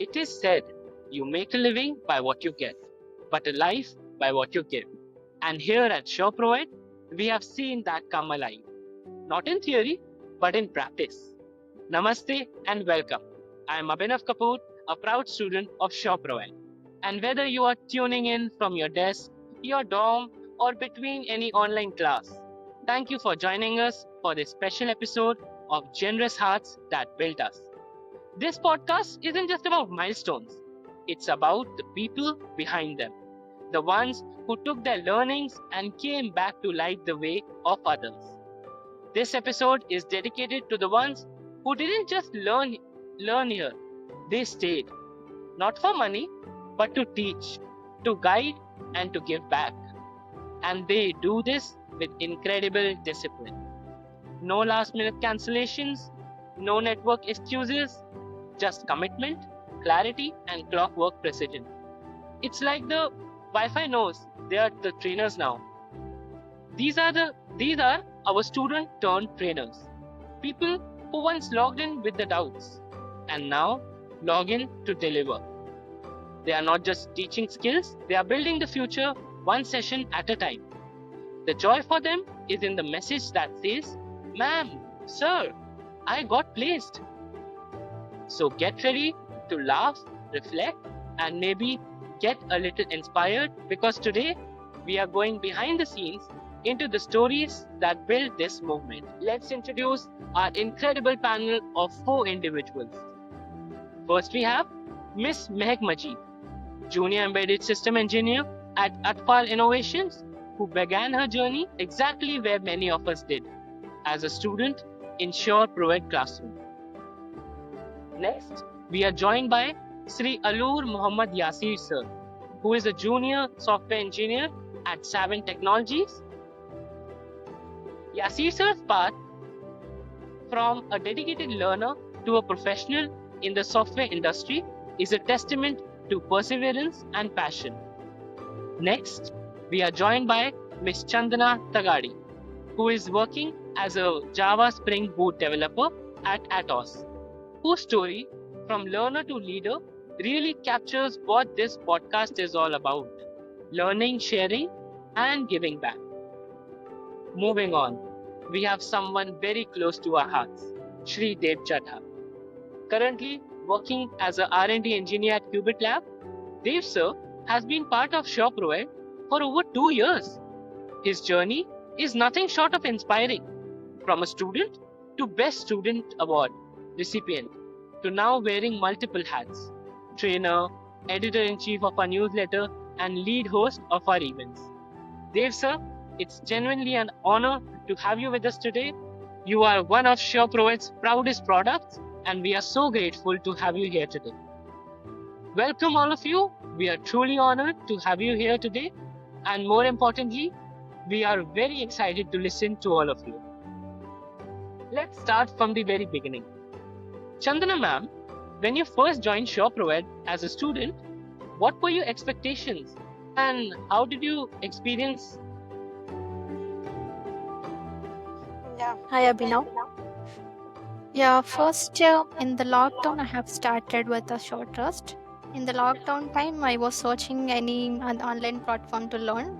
It is said, you make a living by what you get, but a life by what you give. And here at ProEd, we have seen that come alive. Not in theory, but in practice. Namaste and welcome. I am Abhinav Kapoor, a proud student of ProEd. And whether you are tuning in from your desk, your dorm, or between any online class, thank you for joining us for this special episode of Generous Hearts That Built Us. This podcast isn't just about milestones, it's about the people behind them, the ones who took their learnings and came back to light the way of others. This episode is dedicated to the ones who didn't just learn here, they stayed, not for money, but to teach, to guide, and to give back. And they do this with incredible discipline. No last minute cancellations, no network excuses, just commitment, clarity, and clockwork precision. It's like the Wi-Fi knows they are the trainers now. These are our student turned trainers. People who once logged in with the doubts and now log in to deliver. They are not just teaching skills, they are building the future one session at a time. The joy for them is in the message that says, "Ma'am, sir, I got placed." So get ready to laugh, reflect, and maybe get a little inspired because today we are going behind the scenes into the stories that build this movement. Let's introduce our incredible panel of 4 individuals. First, we have Miss Mehak Majid, Junior Embedded System Engineer at Atfal Innovations, who began her journey exactly where many of us did, as a student in ProEd classroom. Next, we are joined by Sri Alur Muhammad Yasir sir, who is a junior software engineer at Savin Technologies. Yasir sir's path from a dedicated learner to a professional in the software industry is a testament to perseverance and passion. Next, we are joined by Ms. Chandana Tagadi, who is working as a Java Spring Boot developer at Atos, whose story from learner to leader really captures what this podcast is all about: learning, sharing, and giving back. Moving on, we have someone very close to our hearts, Shri Dev Chadha. Currently working as a R&D engineer at Qubit Lab, Dev sir has been part of ProEd for over 2 years. His journey is nothing short of inspiring, from a student to Best Student Award recipient, to now wearing multiple hats: trainer, editor-in-chief of our newsletter, and lead host of our events. Dev sir, it's genuinely an honor to have you with us today. You are one of ProEd's proudest products, and we are so grateful to have you here today. Welcome all of you. We are truly honored to have you here today, and more importantly, we are very excited to listen to all of you. Let's start from the very beginning. Chandana ma'am, when you first joined ProEd as a student, what were your expectations and how did you experience? Yeah. Hi, Abhinav. Yeah, first in the lockdown, I have started with a short trust. In the lockdown time, I was searching an online platform to learn.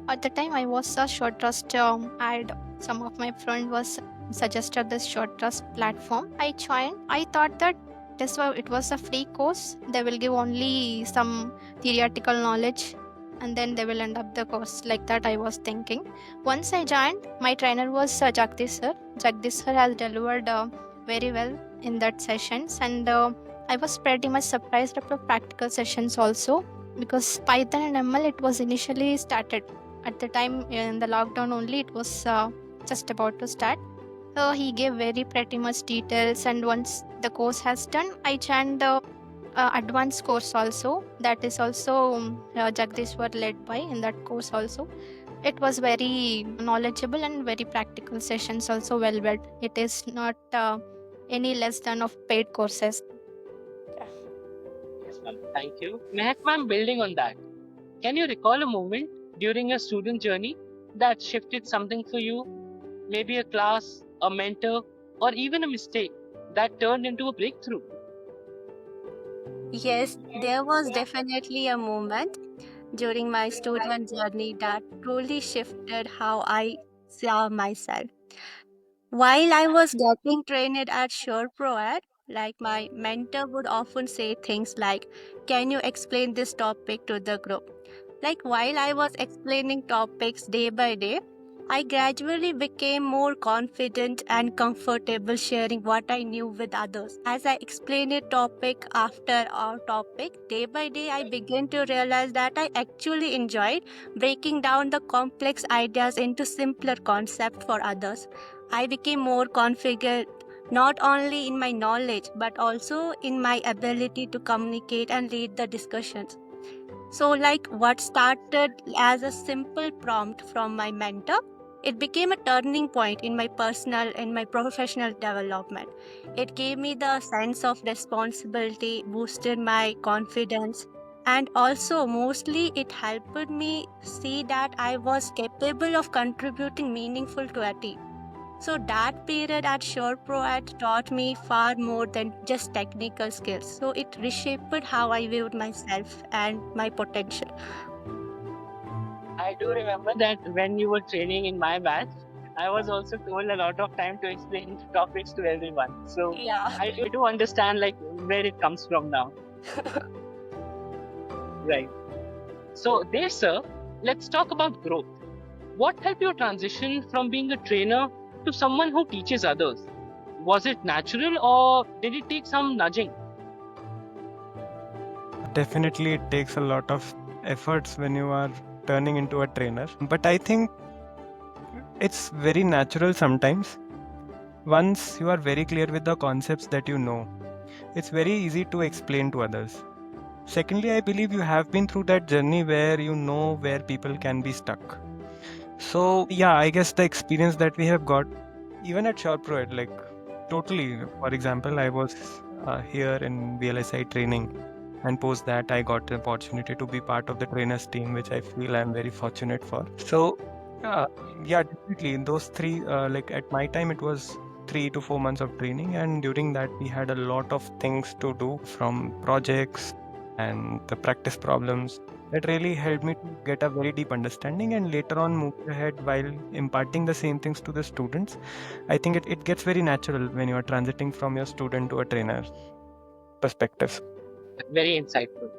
At the time, I was a short trust ad. Some of my friend was suggested this short trust platform. I joined. I thought that it was a free course. They will give only some theoretical knowledge, and then they will end up the course. Like that, I was thinking. Once I joined, my trainer was Jagdish sir. Jagdish sir has delivered very well in that sessions, and I was pretty much surprised after practical sessions also, because Python and ML, it was initially started at the time in the lockdown only. It was just about to start. So he gave very pretty much details, and once the course has done, I joined the advanced course also. That is also Jagdish were led by in that course also. It was very knowledgeable and very practical sessions also, well read. It is not any less than of paid courses. Yes, ma'am. Thank you. Mehak ma'am, building on that, can you recall a moment during your student journey that shifted something for you? Maybe a class, a mentor, or even a mistake that turned into a breakthrough? Yes, there was definitely a moment during my student journey that truly shifted how I saw myself. While I was getting trained at Sure ProEd, like my mentor would often say things like, "Can you explain this topic to the group?" Like while I was explaining topics day by day, I gradually became more confident and comfortable sharing what I knew with others. As I explained a topic after our topic, day by day, I began to realize that I actually enjoyed breaking down the complex ideas into simpler concepts for others. I became more confident not only in my knowledge but also in my ability to communicate and lead the discussions. So, like what started as a simple prompt from my mentor, it became a turning point in my personal and my professional development. It gave me the sense of responsibility, boosted my confidence, and also mostly it helped me see that I was capable of contributing meaningful to a team. So that period at SurePro taught me far more than just technical skills. So it reshaped how I viewed myself and my potential. I do remember that when you were training in my batch, I was also told a lot of time to explain topics to everyone. So Yeah. I do understand like where it comes from now. Right. So there, sir, let's talk about growth. What helped you transition from being a trainer to someone who teaches others? Was it natural or did it take some nudging? Definitely, it takes a lot of efforts when you are turning into a trainer. But I think it's very natural sometimes. Once you are very clear with the concepts that you know, it's very easy to explain to others. Secondly, I believe you have been through that journey where you know where people can be stuck. So, yeah, I guess the experience that we have got, even at ShoreProEd, like totally, for example, I was here in VLSI training, and post that, I got the opportunity to be part of the trainers team, which I feel I'm very fortunate for. So, uh, yeah, definitely, in those three, like at my time, it was 3 to 4 months of training, and during that, we had a lot of things to do from projects and the practice problems that really helped me to get a very deep understanding, and later on move ahead while imparting the same things to the students. I think it gets very natural when you are transiting from your student to a trainer perspective. Very insightful.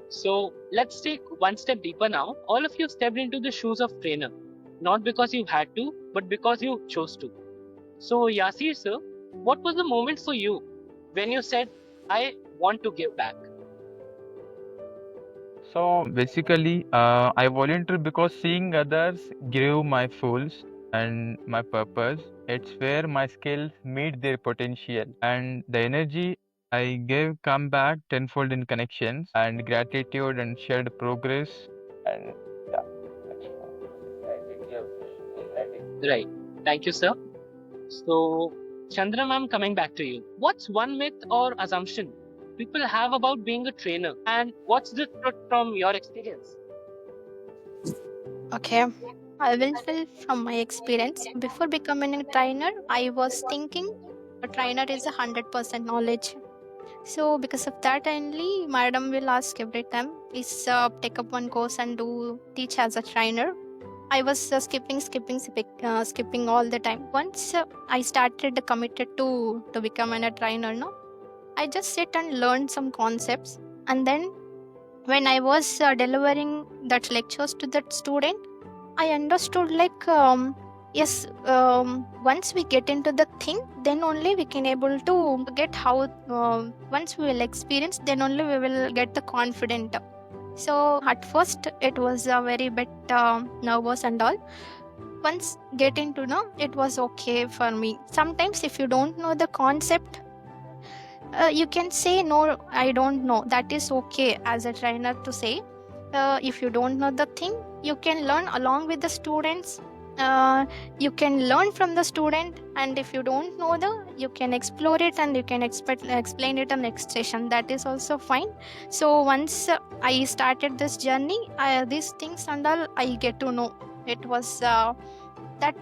So let's take one step deeper now. All of you stepped into the shoes of trainer, not because you had to, but because you chose to. So Yasir sir, what was the moment for you when you said, I want to give back? So basically, I volunteer because seeing others grew my fools and my purpose. It's where my skills meet their potential, and the energy I gave come back tenfold in connections and gratitude and shared progress. And yeah, that's what I really appreciate. Right. Thank you, sir. So, Chandra ma'am, coming back to you. What's one myth or assumption people have about being a trainer, and what's the truth from your experience? Okay. I will tell from my experience. Before becoming a trainer, I was thinking a trainer is 100% knowledge. So because of that only, madam will ask every time, is take up one course and do teach as a trainer. I was skipping all the time. Once I started committed to become a trainer, no, I just sit and learn some concepts, and then when I was delivering that lectures to that student, I understood like yes, once we get into the thing, then only we can able to get how. Once we will experience, then only we will get the confident. So at first it was a very bit nervous and all. Once get into know, it was okay for me. Sometimes if you don't know the concept, you can say no, I don't know. That is okay as a trainer to say. If you don't know the thing, you can learn along with the students. You can learn from the student, and if you don't know the, you can explore it and you can explain it in next session. That is also fine. So once I started this journey, these things and all I get to know. It was that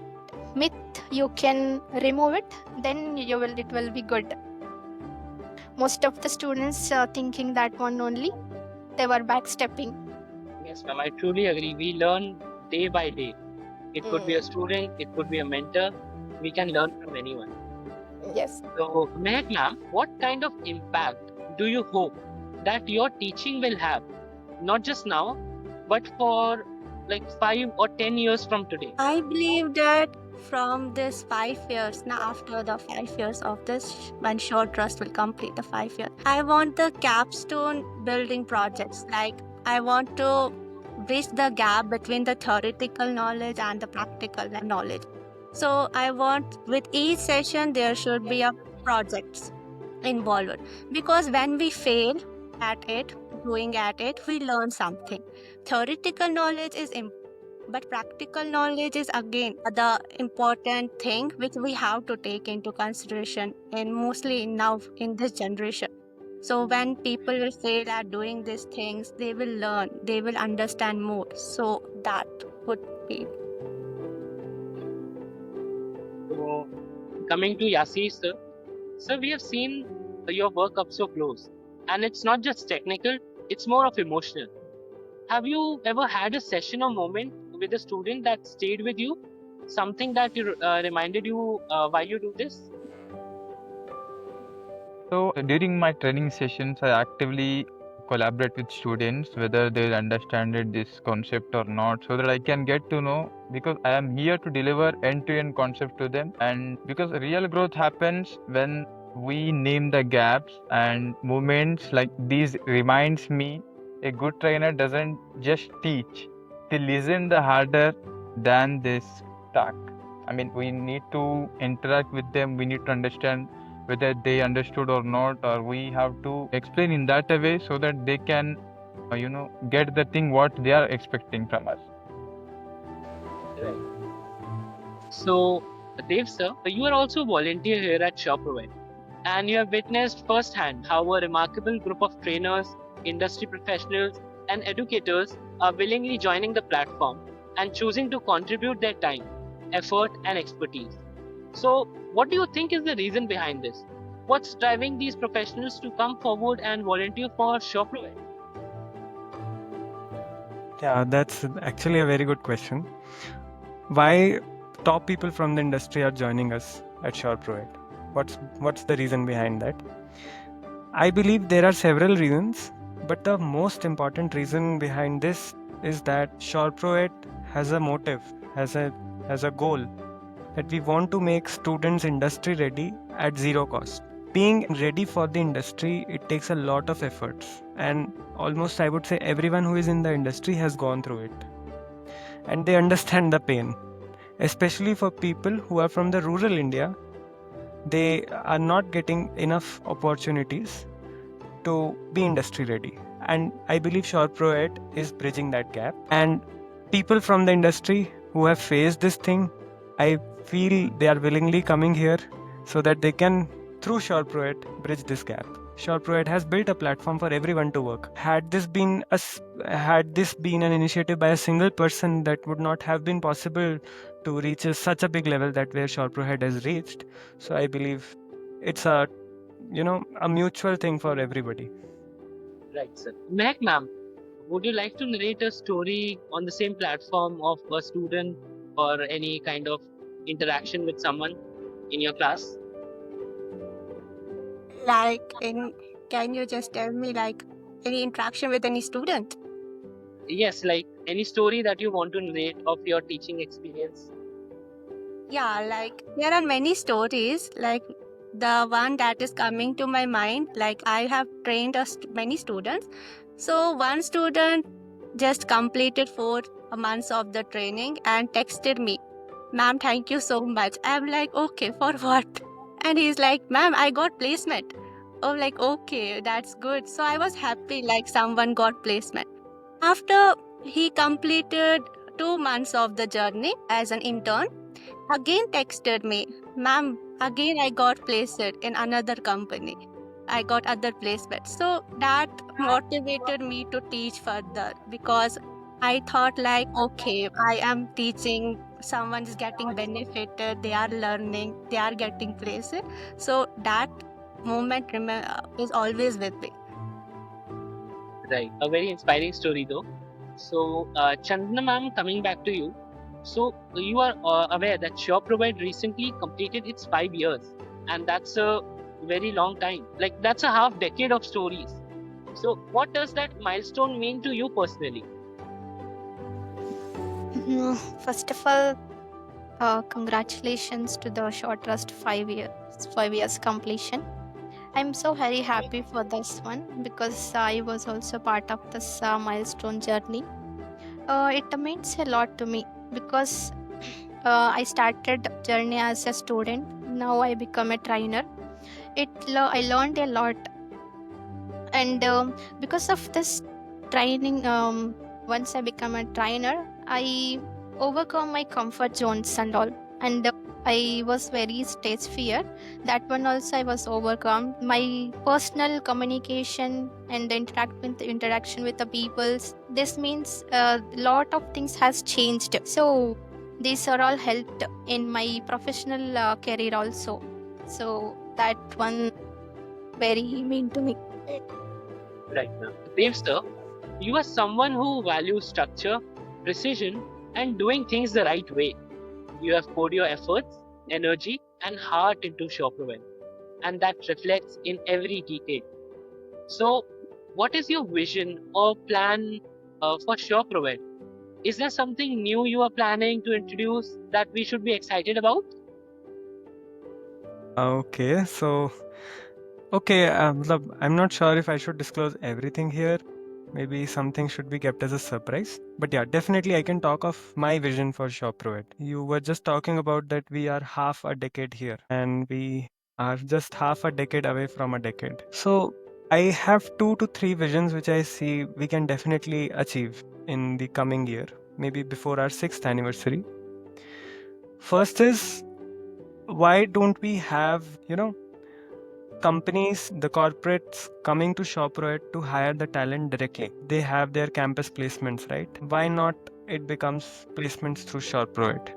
myth, you can remove it, then you will, it will be good. Most of the students thinking that one only, they were backstepping. Yes, ma'am, I truly agree. We learn day by day. It could be a student, it could be a mentor. We can learn from anyone. Yes. So, Mehak ma'am, what kind of impact do you hope that your teaching will have, not just now, but for like 5 or 10 years from today? I believe that from this 5 years, now after the 5 years of this, when short trust will complete the 5 years, I want the capstone building projects. Like I want to bridge the gap between the theoretical knowledge and the practical knowledge. So I want with each session there should be a projects involved, because when we fail at it, doing at it, we learn something. Theoretical knowledge is important, but practical knowledge is again the important thing which we have to take into consideration, and mostly now in this generation. So when people will fail at doing these things, they will learn, they will understand more. So that would be. So, coming to Yasi, sir. Sir, we have seen your work up so close, and it's not just technical, it's more of emotional. Have you ever had a session or moment with a student that stayed with you? Something that reminded you why you do this? So during my training sessions, I actively collaborate with students whether they understand this concept or not, so that I can get to know, because I am here to deliver end-to-end concept to them. And because real growth happens when we name the gaps, and moments like these reminds me a good trainer doesn't just teach, they listen the harder than this talk. I mean, we need to interact with them, we need to understand whether they understood or not, or we have to explain in that a way so that they can get the thing what they are expecting from us. Right. So, Dev sir, you are also a volunteer here at ShopRoid, and you have witnessed firsthand how a remarkable group of trainers, industry professionals, and educators are willingly joining the platform and choosing to contribute their time, effort, and expertise. So, what do you think is the reason behind this? What's driving these professionals to come forward and volunteer for ShopRoid? Yeah, that's actually a very good question. Why top people from the industry are joining us at SureProEd? What's the reason behind that? I believe there are several reasons, but the most important reason behind this is that SureProEd has a motive, has a goal that we want to make students industry ready at zero cost. Being ready for the industry, it takes a lot of efforts, and almost I would say everyone who is in the industry has gone through it, and they understand the pain, especially for people who are from the rural India. They are not getting enough opportunities to be industry ready, and I believe SureProEd is bridging that gap. And people from the industry who have faced this thing, I feel they are willingly coming here so that they can, through SureProEd, bridge this gap. SureProEd has built a platform for everyone to work. Had this been an initiative by a single person, that would not have been possible to reach such a big level that where SureProEd has reached. So I believe it's a mutual thing for everybody. Right, sir. Mehak ma'am, would you like to narrate a story on the same platform of a student or any kind of interaction with someone in your class? Like, can you just tell me like any interaction with any student? Yes, like any story that you want to narrate of your teaching experience. Yeah, like there are many stories. Like the one that is coming to my mind, like I have trained many students. So one student just completed 4 months of the training and texted me, "Ma'am, thank you so much." I'm like, "Okay, for what?" And he's like, "Ma'am, I got placement." Oh, like, okay, that's good. So I was happy, like someone got placement. After he completed 2 months of the journey as an intern, again texted me, "Ma'am, again I got placed in another company. I got other placements." So that motivated me to teach further, because I thought like, okay, I am teaching, someone is getting benefited, they are learning, they are getting placed. So that moment is always with me. Right. A very inspiring story, though. So, Chandana ma'am, coming back to you. So, you are aware that SureProvide recently completed its 5 years, and that's a very long time. Like, that's a half decade of stories. So, what does that milestone mean to you personally? First of all, congratulations to the short trust 5 years completion. I'm so very happy for this one because I was also part of this milestone journey. It means a lot to me because I started journey as a student. Now I become a trainer. I learned a lot, and because of this training, once I become a trainer, I overcome my comfort zones and all. And I was very stage fear. That one also I was overcome. My personal communication and interaction with the peoples. This means a lot of things has changed. So these are all helped in my professional career also. So that one very mean to me. Right now, Dev sir, you are someone who values structure, precision, and doing things the right way. You have poured your efforts, energy, and heart into SureProvide, and that reflects in every detail. So, what is your vision or plan for SureProvide? Is there something new you are planning to introduce that we should be excited about? Okay, so I'm not sure if I should disclose everything here. Maybe something should be kept as a surprise. But yeah, definitely I can talk of my vision for ShopRoad. You were just talking about that we are half a decade here and we are just half a decade away from a decade. So I have 2 to 3 visions which I see we can definitely achieve in the coming year, maybe before our 6th anniversary. First is, why don't we have, companies, the corporates coming to ShopRoad to hire the talent directly? They have their campus placements, right? Why not it becomes placements through ShopRoad?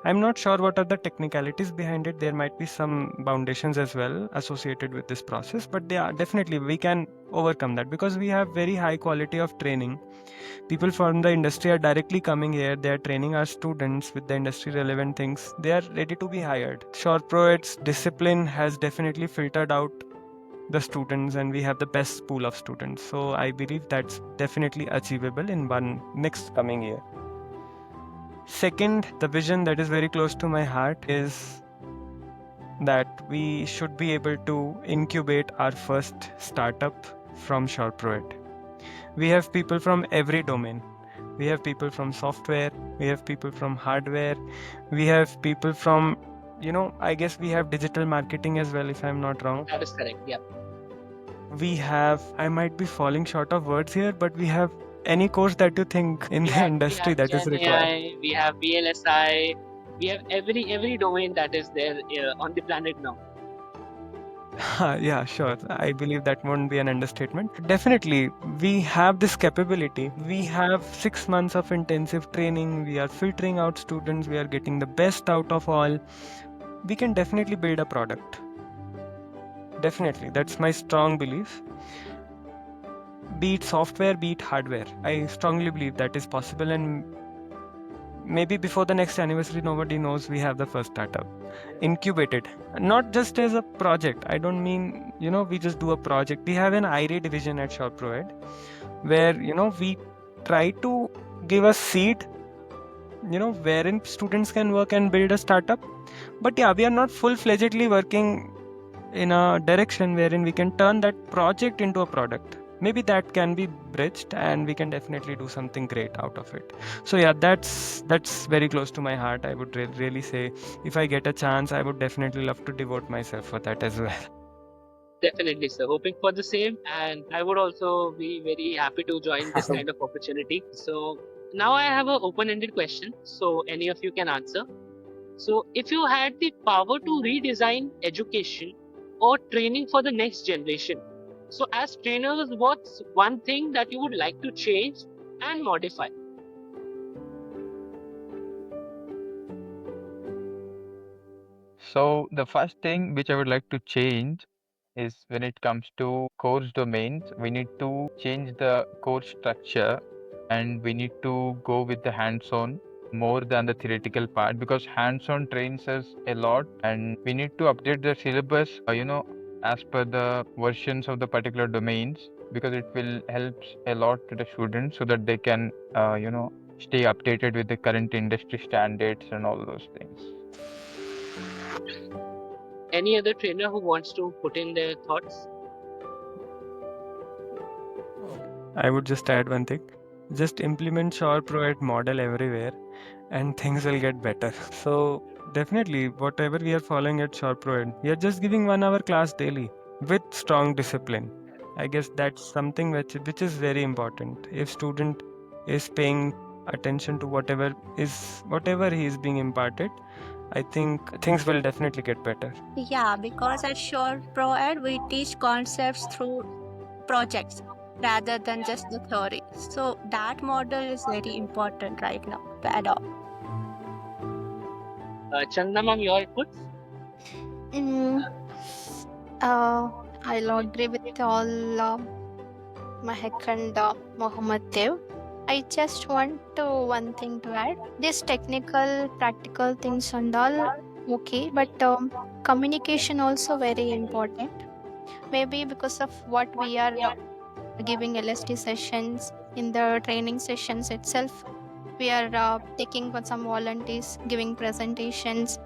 I'm not sure what are the technicalities behind it. There might be some foundations as well associated with this process, but they are definitely we can overcome that because we have very high quality of training. People from the industry are directly coming here. They are training our students with the industry relevant things. They are ready to be hired. SureProEd's discipline has definitely filtered out the students and we have the best pool of students. So I believe that's definitely achievable in one next coming year. Second, the vision that is very close to my heart is that we should be able to incubate our first startup from SureProEd. We have people from every domain. We have people from software, we have people from hardware, we have people from, I guess we have digital marketing as well, if I'm not wrong. That is correct. Yeah. We have, I might be falling short of words here, but we have any course that you think in the industry that is Gen required. AI, we have VLSI, we have every domain that is there on the planet now. Yeah, sure. I believe that won't be an understatement. Definitely, we have this capability. We have 6 months of intensive training. We are filtering out students. We are getting the best out of all. We can definitely build a product. Definitely, that's my strong belief. Be it software, be it hardware. I strongly believe that is possible, and maybe before the next anniversary, nobody knows we have the first startup. Incubated, not just as a project. I don't mean, we just do a project. We have an IRA division at ShopProEd where, we try to give a seed, wherein students can work and build a startup. But yeah, we are not full-fledgedly working in a direction wherein we can turn that project into a product. Maybe that can be bridged and we can definitely do something great out of it. So yeah, that's very close to my heart. I would really say if I get a chance, I would definitely love to devote myself for that as well. Definitely, sir. Hoping for the same. And I would also be very happy to join this kind of opportunity. So now I have an open-ended question. So any of you can answer. So if you had the power to redesign education or training for the next generation, so as trainers, what's one thing that you would like to change and modify? So the first thing which I would like to change is when it comes to course domains, we need to change the course structure and we need to go with the hands-on more than the theoretical part because hands-on trains us a lot and we need to update the syllabus, as per the versions of the particular domains because it will help a lot to the students so that they can, stay updated with the current industry standards and all those things. Any other trainer who wants to put in their thoughts? I would just add one thing. Just implement Shore ProEd model everywhere and things will get better. So definitely whatever we are following at Shore ProEd, we are just giving 1 hour class daily with strong discipline. I guess that's something which is very important. If student is paying attention to whatever he is being imparted, I think things will definitely get better. Yeah, because at Shore ProEd we teach concepts through projects rather than just the theory. So that model is very important right now to adopt. Chandana ma'am, your inputs? Mm, I'll agree with all Mahek and Mohammed Dev. I just want one thing to add. These technical, practical things and all okay, but communication also very important. Maybe because of what we are giving LSD sessions in the training sessions itself, we are taking for some volunteers, giving presentations.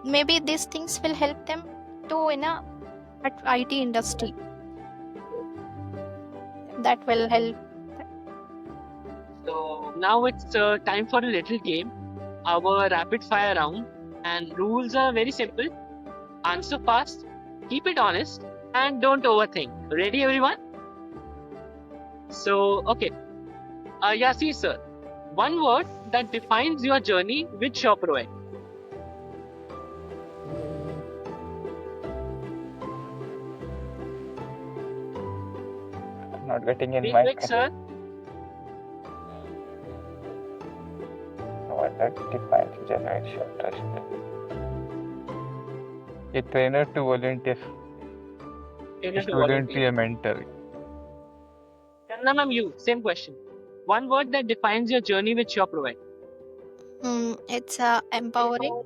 Maybe these things will help them to at IT industry. That will help. So now it's time for a little game, our rapid fire round, and rules are very simple. Answer fast, keep it honest, and don't overthink. Ready, everyone? So, okay. Yasir sir, one word that defines your journey with Shore ProEd. Not getting in Be my quick, sir. what that defines generation trust. A trainer to volunteer, Trainer a to student to volunteer. a mentor. Chandana ma'am, you, same question. One word that defines your journey with Shore ProEd. It's empowering.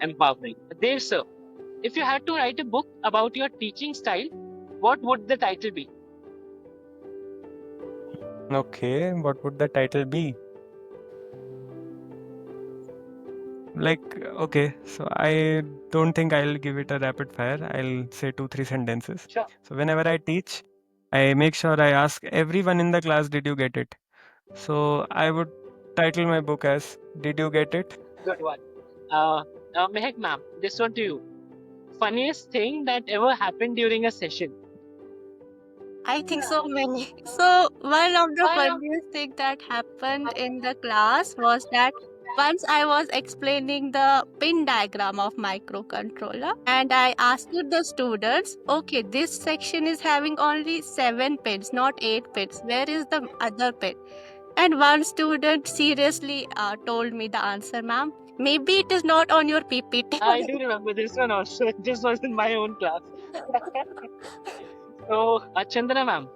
Empowering. There, sir. If you had to write a book about your teaching style, what would the title be? Okay, what would the title be? Okay, so I don't think I'll give it a rapid fire. I'll say 2-3 sentences. Sure. So whenever I teach, I make sure I ask everyone in the class, did you get it? So I would title my book as Did You Get It? Good one. Mehak ma'am, this one to you. Funniest thing that ever happened during a session. I think so many. So one of the funniest thing that happened in the class was that once I was explaining the pin diagram of microcontroller and I asked the students, okay, this section is having only 7 pins, not 8 pins. Where is the other pin? And one student seriously told me the answer, ma'am. Maybe it is not on your PPT. I do remember this one also. This was in my own class. So, Chandana ma'am,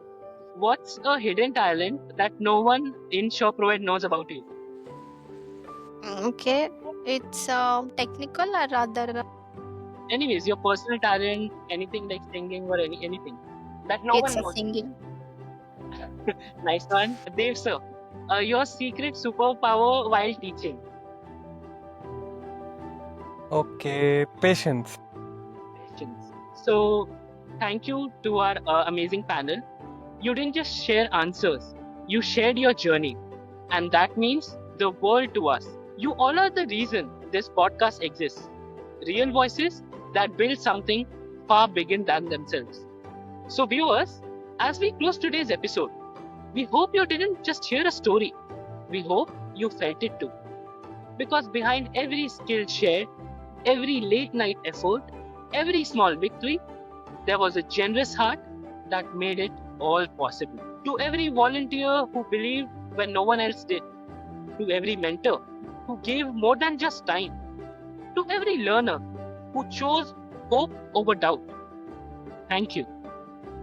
what's a hidden talent that no one in Shore ProEd knows about you? Okay, it's technical or rather Anyways, your personal talent, anything like singing or anything that no it's one a knows. singing. Nice one. Dave sir, your secret superpower while teaching. Okay, patience. Questions. So, thank you to our amazing panel. You didn't just share answers, you shared your journey. And that means the world to us. You all are the reason this podcast exists. Real voices that build something far bigger than themselves. So, viewers, as we close today's episode, we hope you didn't just hear a story. We hope you felt it too. Because behind every skill shared, every late night effort, every small victory, there was a generous heart that made it all possible. To every volunteer who believed when no one else did, to every mentor who gave more than just time, to every learner who chose hope over doubt, Thank you.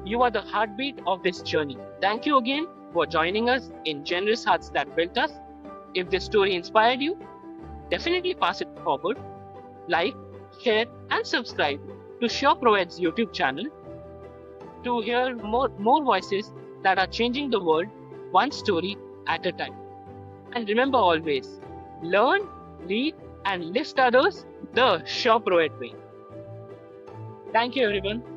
You are the heartbeat of this journey. Thank you again for joining us in Generous Hearts That Built Us. If this story inspired you, definitely pass it forward. Like, share, and subscribe to Sure ProEd's YouTube channel to hear more voices that are changing the world one story at a time. And remember always, learn, lead, and lift others the Sure ProEd way. Thank you, everyone.